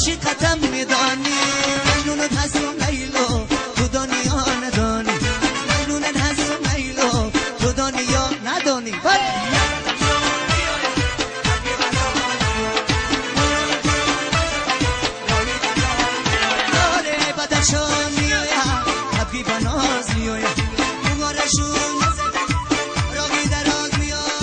عاشقتم میدانی مجنونت هستم لیلا تو دنیا ندانی مجنونت هستم لیلا تو دنیا ندانی بدخشان میایم حبی بناز میایم مغارشون راقی دراز میاد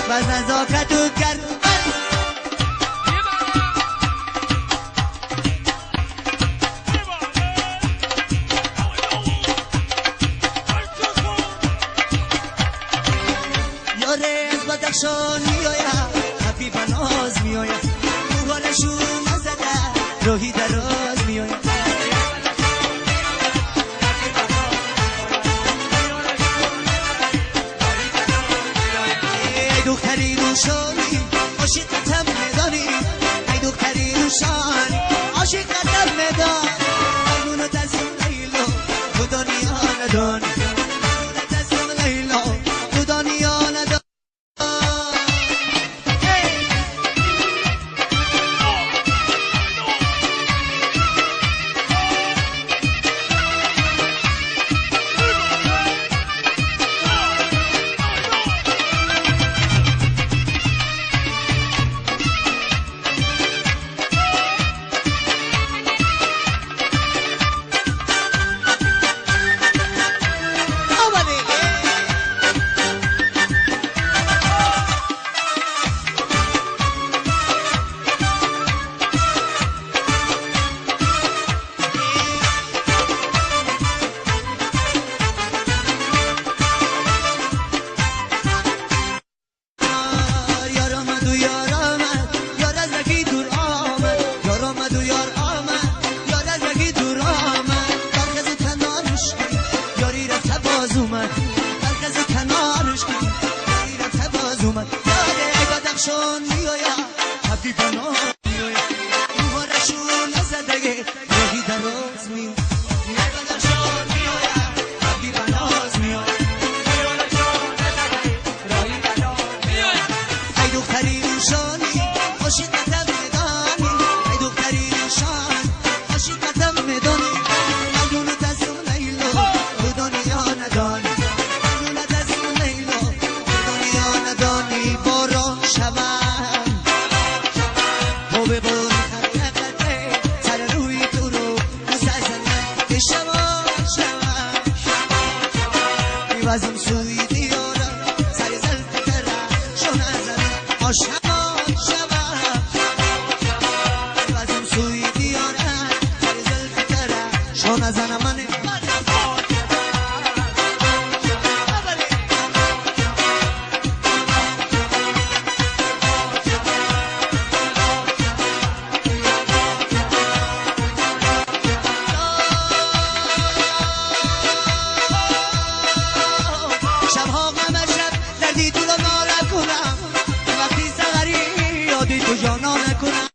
باز نزاکت و کرد یاره از بدخشان میایم حبی بناز میایم موهالشون نزده راهی دراز میایم دختری روشانی عاشقتم میدانی ای دختری روشانی عاشقتم میدانی مجنون دستم لیلا تو دنیا ندانی مجنون دستم لیلا تو دنیا ندانی بدخشان میایم حبی بناز میایم موهارشون نزده راهی دراز میایم بدخشان میایم حبی بناز میایم موهارشون نزده راهی دراز میایم ای دختری روشانی عاشقتم میدانی ای دختری روشان عاشقتم میدانی مجنون دستم لیلا تو دنیا ندانی مجنون دستم لیلا تو دنیا ندانی وزم سوی دیارم سر زلف ترم شو نزنم آشمان شوم وزم سوی دیارم سر زلف ترم شو نزنم من یادی تو جانا نکنم